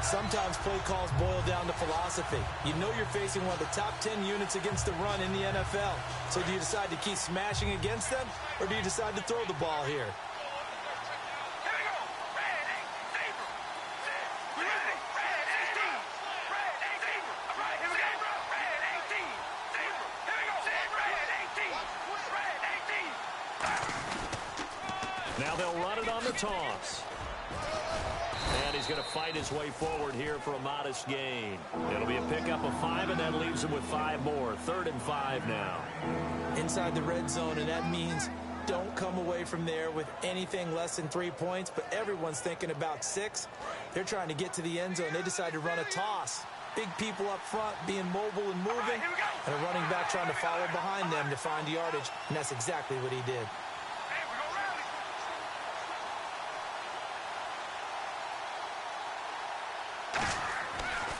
Sometimes play calls boil down to philosophy. You know you're facing one of the top 10 units against the run in the NFL. So do you decide to keep smashing against them, or do you decide to throw the ball here? Now they'll run it on the toss. And he's going to fight his way forward here for a modest gain. It'll be a pickup of 5, and that leaves him with 5 more. 3rd and 5 now. Inside the red zone, and that means don't come away from there with anything less than 3 points, but everyone's thinking about 6. They're trying to get to the end zone. They decide to run a toss. Big people up front being mobile and moving, and a running back trying to follow behind them to find yardage, and that's exactly what he did.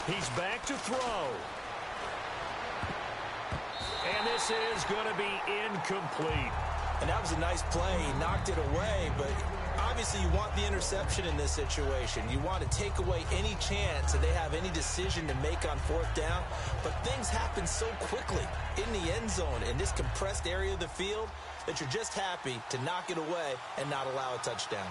He's back to throw. And this is going to be incomplete. And that was a nice play. He knocked it away, but obviously you want the interception in this situation. You want to take away any chance that they have any decision to make on 4th down. But things happen so quickly in the end zone in this compressed area of the field that you're just happy to knock it away and not allow a touchdown.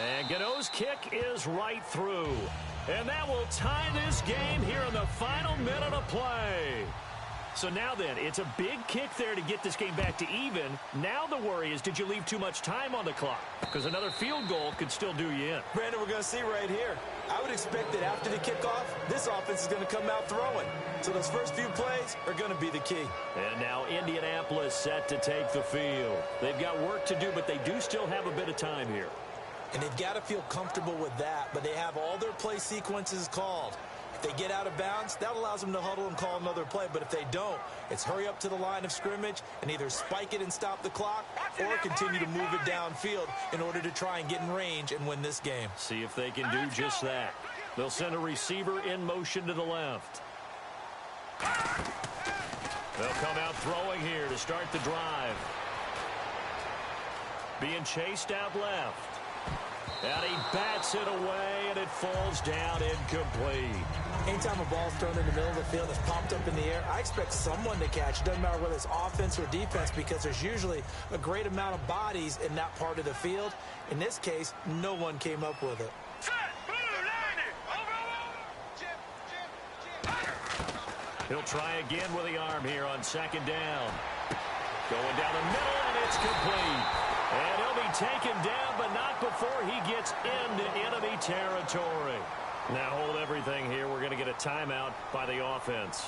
And Gano's kick is right through. And that will tie this game here in the final minute of play. So now then, it's a big kick there to get this game back to even. Now the worry is, did you leave too much time on the clock? Because another field goal could still do you in. Brandon, we're going to see right here. I would expect that after the kickoff, this offense is going to come out throwing. So those first few plays are going to be the key. And now Indianapolis set to take the field. They've got work to do, but they do still have a bit of time here. And they've got to feel comfortable with that, but they have all their play sequences called. If they get out of bounds, that allows them to huddle and call another play. But if they don't, it's hurry up to the line of scrimmage and either spike it and stop the clock or continue to move it downfield in order to try and get in range and win this game. See if they can do just that. They'll send a receiver in motion to the left. They'll come out throwing here to start the drive. Being chased out left. And he bats it away, and it falls down incomplete. Anytime a ball's thrown in the middle of the field that's popped up in the air, I expect someone to catch. It doesn't matter whether it's offense or defense, because there's usually a great amount of bodies in that part of the field. In this case, no one came up with it. He'll try again with the arm here on 2nd down. Going down the middle, and it's complete. And he'll be taken down, but not before he gets into enemy territory. Now hold everything here. We're going to get a timeout by the offense.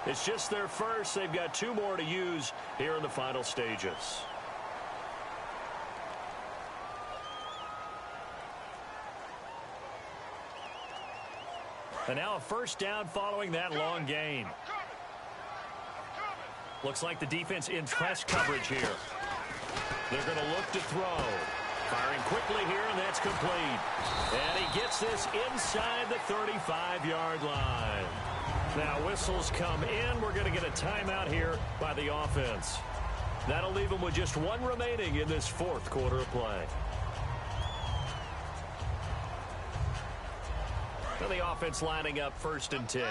It's just their first. They've got 2 more to use here in the final stages. And now a first down following that long gain. Looks like the defense in press coverage here. They're going to look to throw. Firing quickly here, and that's complete. And he gets this inside the 35-yard line. Now whistles come in. We're going to get a timeout here by the offense. That'll leave them with just 1 remaining in this 4th quarter of play. And the offense lining up 1st and 10.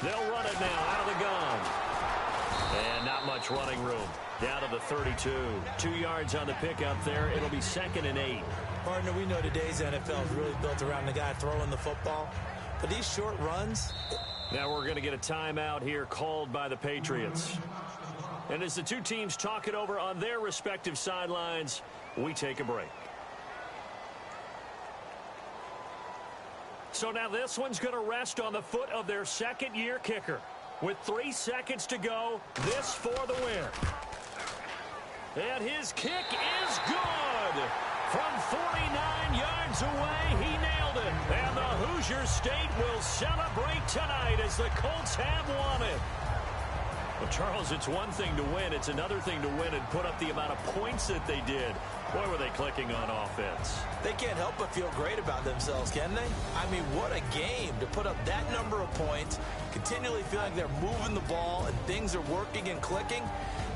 They'll run it now out of the gun. And not much running room. Down to the 32. 2 yards on the pickup there. It'll be 2nd and 8. Partner, we know today's NFL is really built around the guy throwing the football. But these short runs... Now we're going to get a timeout here called by the Patriots. And as the 2 teams talk it over on their respective sidelines, we take a break. So now this one's going to rest on the foot of their 2nd-year kicker. With 3 seconds to go, this for the win. And his kick is good. From 49 yards away, he nailed it. And the Hoosier State will celebrate tonight as the Colts have won it. Well, Charles, it's one thing to win. It's another thing to win and put up the amount of points that they did. Boy, were they clicking on offense. They can't help but feel great about themselves, can they? I mean, what a game to put up that number of points, continually feeling like they're moving the ball and things are working and clicking.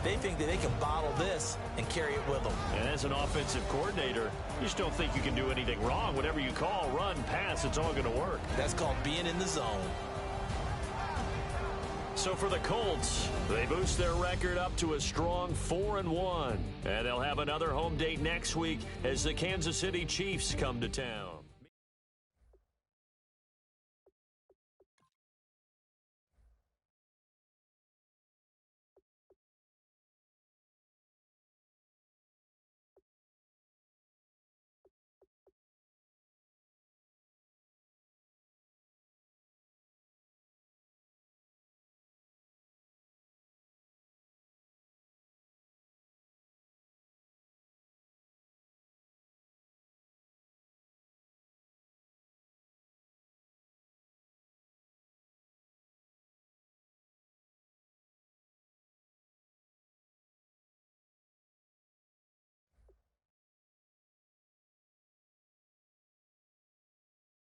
They think that they can bottle this and carry it with them. And as an offensive coordinator, you just don't think you can do anything wrong. Whatever you call, run, pass, it's all going to work. That's called being in the zone. So for the Colts, they boost their record up to a strong 4-1. And they'll have another home date next week as the Kansas City Chiefs come to town.